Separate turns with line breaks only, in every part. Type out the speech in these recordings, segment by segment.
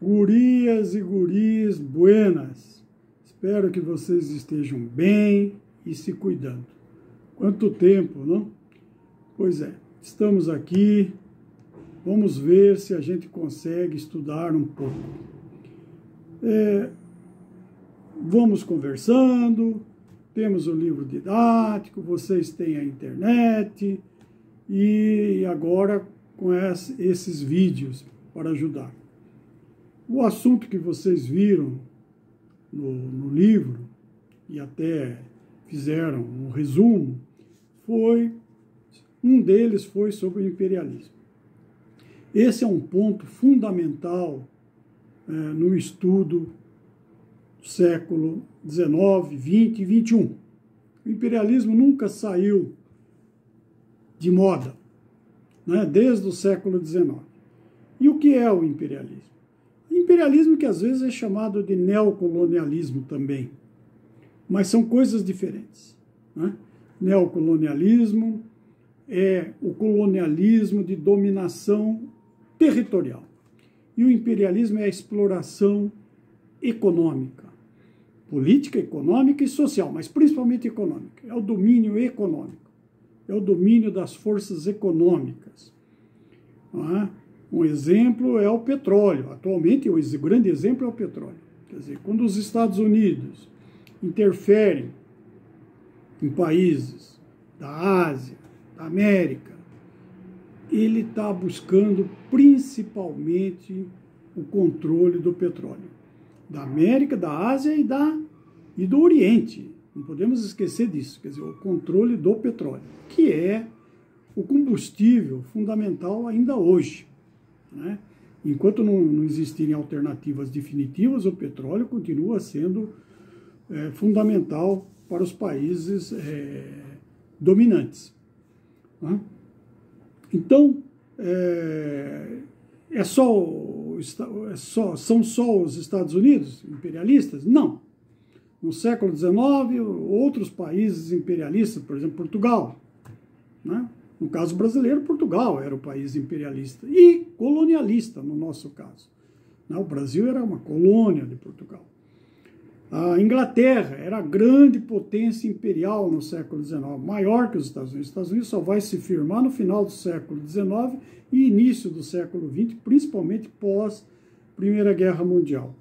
Gurias e guris, buenas. Espero que vocês estejam bem e se cuidando. Quanto tempo, não? Pois é, estamos aqui. Vamos ver se a gente consegue estudar um pouco. Vamos conversando, temos o livro didático, vocês têm a internet e agora com esses vídeos para ajudar. O assunto que vocês viram no livro e até fizeram um resumo, um deles foi sobre o imperialismo. Esse é um ponto fundamental no estudo do século XIX, XX e XXI. O imperialismo nunca saiu de moda, né, desde o século XIX. E o que é o imperialismo? Imperialismo que às vezes é chamado de neocolonialismo também, mas são coisas diferentes, né? Neocolonialismo é o colonialismo de dominação territorial e o imperialismo é a exploração econômica, política, econômica e social, mas principalmente econômica. É o domínio econômico, é o domínio das forças econômicas, não é? Um exemplo é o petróleo. Atualmente, o grande exemplo é o petróleo. Quer dizer, quando os Estados Unidos interferem em países da Ásia, da América, ele está buscando principalmente o controle do petróleo. Da América, da Ásia e do Oriente. Não podemos esquecer disso. Quer dizer, o controle do petróleo, que é o combustível fundamental ainda hoje, né? Enquanto não existirem alternativas definitivas, o petróleo continua sendo fundamental para os países dominantes, né? Então, são só os Estados Unidos imperialistas? Não. No século XIX, outros países imperialistas, por exemplo, Portugal, né? No caso brasileiro, Portugal era o país imperialista e colonialista, no nosso caso. O Brasil era uma colônia de Portugal. A Inglaterra era a grande potência imperial no século XIX, maior que os Estados Unidos. Os Estados Unidos só vai se firmar no final do século XIX e início do século XX, principalmente pós Primeira Guerra Mundial.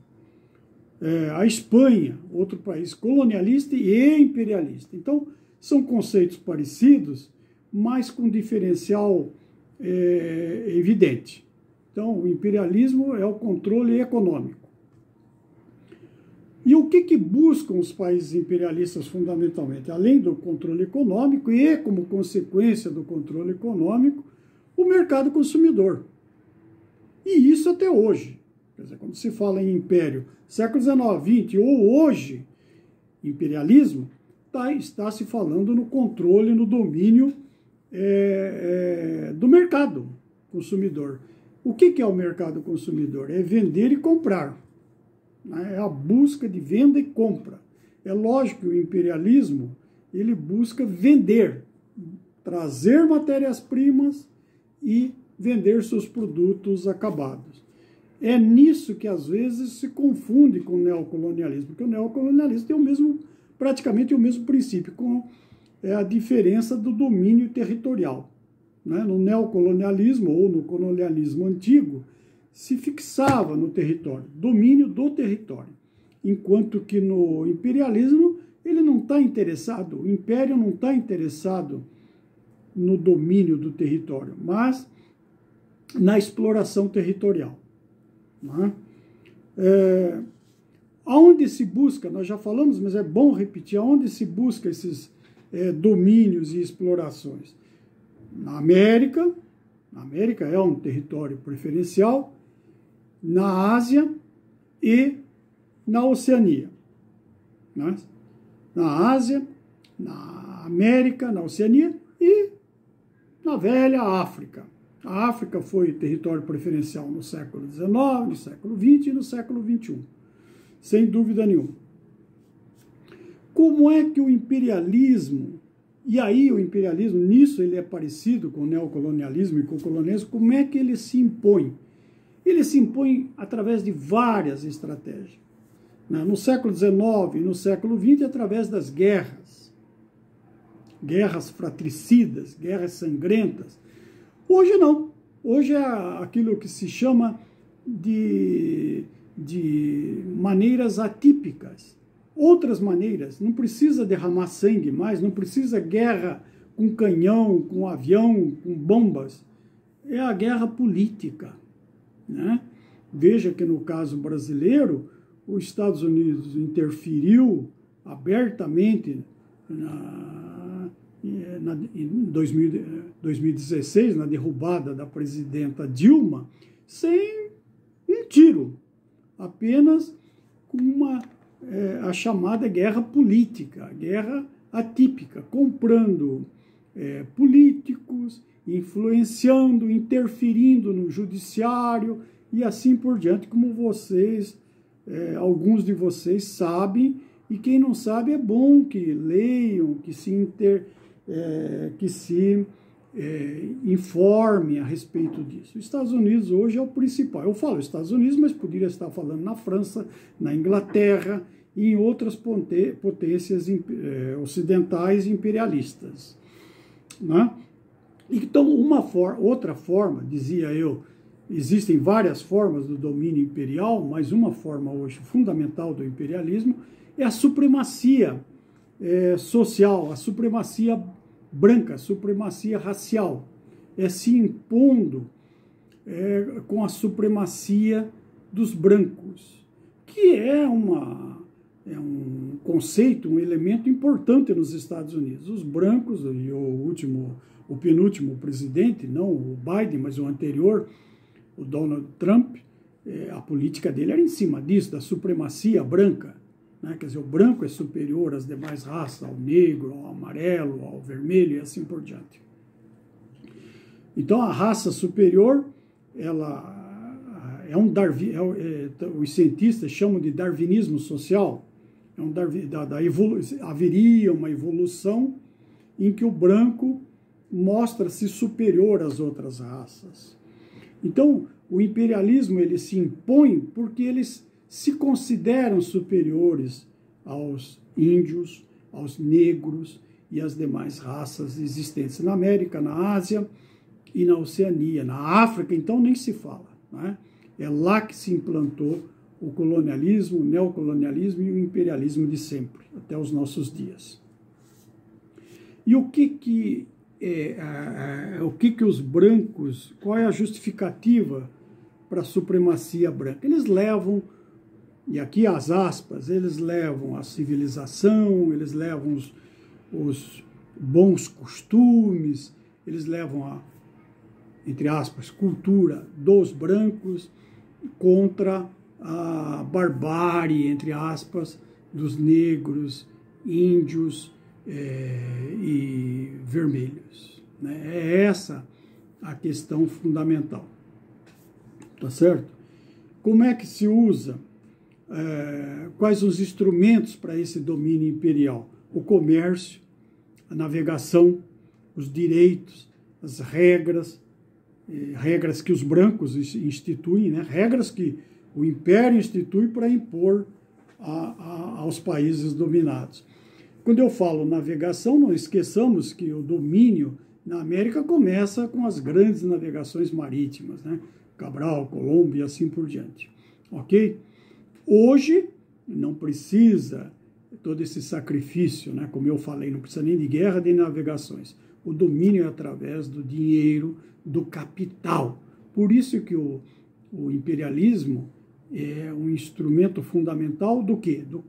A Espanha, outro país colonialista e imperialista. Então, são conceitos parecidos, mas com diferencial evidente. Então, o imperialismo é o controle econômico. E o que buscam os países imperialistas fundamentalmente? Além do controle econômico e, como consequência do controle econômico, o mercado consumidor. E isso até hoje. Quer dizer, quando se fala em império, século XIX, XX ou hoje, imperialismo, está se falando no controle, no domínio do mercado consumidor. O que é o mercado consumidor? É vender e comprar. É a busca de venda e compra. É lógico que o imperialismo ele busca vender, trazer matérias-primas e vender seus produtos acabados. É nisso que às vezes se confunde com o neocolonialismo, porque o neocolonialismo tem praticamente o mesmo princípio, com a diferença do domínio territorial, né? No neocolonialismo ou no colonialismo antigo, se fixava no território, domínio do território, enquanto que no imperialismo ele não está interessado, o império não está interessado no domínio do território, mas na exploração territorial, né? Aonde se busca, nós já falamos, mas é bom repetir, aonde se busca esses domínios e explorações? Na América é um território preferencial, na Ásia e na Oceania, né? Na Ásia, na América, na Oceania e na velha África. A África foi território preferencial no século XIX, no século XX e no século XXI, sem dúvida nenhuma. Como é que o imperialismo, e aí o imperialismo, nisso ele é parecido com o neocolonialismo e com o colonialismo, como é que ele se impõe? ele se impõe através de várias estratégias. No século XIX e no século XX, através das guerras. Guerras fratricidas, guerras sangrentas. Hoje não. Hoje é aquilo que se chama de maneiras atípicas. Outras maneiras. Não precisa derramar sangue mais, não precisa guerra com canhão, com avião, com bombas. É a guerra política. Né? Veja que no caso brasileiro, os Estados Unidos interferiu abertamente em 2016, na derrubada da presidenta Dilma, sem um tiro, apenas com a chamada guerra política, a guerra atípica, comprando políticos, influenciando, interferindo no judiciário e assim por diante, como alguns de vocês sabem, e quem não sabe é bom que leiam, que se informem a respeito disso. Os Estados Unidos hoje é o principal. Eu falo Estados Unidos, mas poderia estar falando na França, na Inglaterra e em outras potências ocidentais imperialistas. Né? Então, outra forma, dizia eu, existem várias formas do domínio imperial, mas uma forma hoje fundamental do imperialismo é a supremacia social, a supremacia branca, a supremacia racial. É se impondo com a supremacia dos brancos, que é um conceito, um elemento importante nos Estados Unidos. Os brancos, e o penúltimo presidente, não o Biden, mas o anterior, o Donald Trump, a política dele era em cima disso, da supremacia branca. Né? Quer dizer, o branco é superior às demais raças, ao negro, ao amarelo, ao vermelho e assim por diante. Então, a raça superior, ela os cientistas chamam de darwinismo social. Haveria uma evolução em que o branco mostra-se superior às outras raças. Então, o imperialismo ele se impõe porque eles se consideram superiores aos índios, aos negros e às demais raças existentes na América, na Ásia e na Oceania. Na África, então, nem se fala. Né? É lá que se implantou o colonialismo, o neocolonialismo e o imperialismo de sempre, até os nossos dias. E o que os brancos, qual é a justificativa para a supremacia branca? Eles levam, e aqui as aspas, eles levam a civilização, eles levam os bons costumes, eles levam a, entre aspas, cultura dos brancos contra a barbárie, entre aspas, dos negros, índios e vermelhos. Né? É essa a questão fundamental. Tá certo? Como é que se usa? Quais os instrumentos para esse domínio imperial? O comércio, a navegação, os direitos, as regras que os brancos instituem, né? Regras que o império institui para impor aos países dominados. Quando eu falo navegação, não esqueçamos que o domínio na América começa com as grandes navegações marítimas, né? Cabral, Colombo e assim por diante. Ok? Hoje, não precisa todo esse sacrifício, né? Como eu falei, não precisa nem de guerra, nem de navegações. O domínio é através do dinheiro, do capital. Por isso que o imperialismo é um instrumento fundamental do quê? Do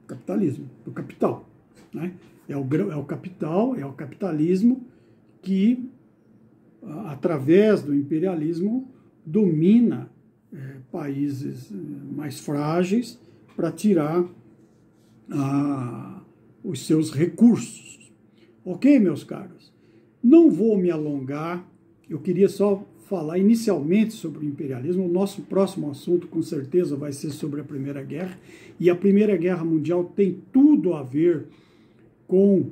capitalismo, do capital. Né? É o capital, é o capitalismo que, através do imperialismo, domina países mais frágeis para tirar os seus recursos. Ok, meus caros? Não vou me alongar, eu queria só falar inicialmente sobre o imperialismo. O nosso próximo assunto, com certeza, vai ser sobre a Primeira Guerra, e a Primeira Guerra Mundial tem tudo a ver com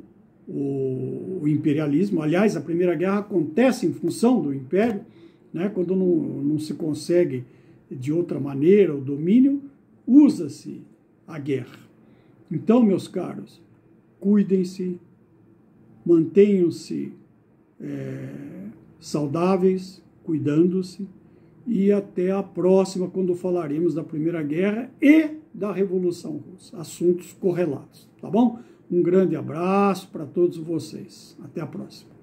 o imperialismo. Aliás, a Primeira Guerra acontece em função do Império, né? Quando não se consegue de outra maneira, o domínio, usa-se a guerra. Então, meus caros, cuidem-se, mantenham-se saudáveis, cuidando-se, e até a próxima, quando falaremos da Primeira Guerra e da Revolução Russa, assuntos correlatos, tá bom? Um grande abraço para todos vocês. Até a próxima.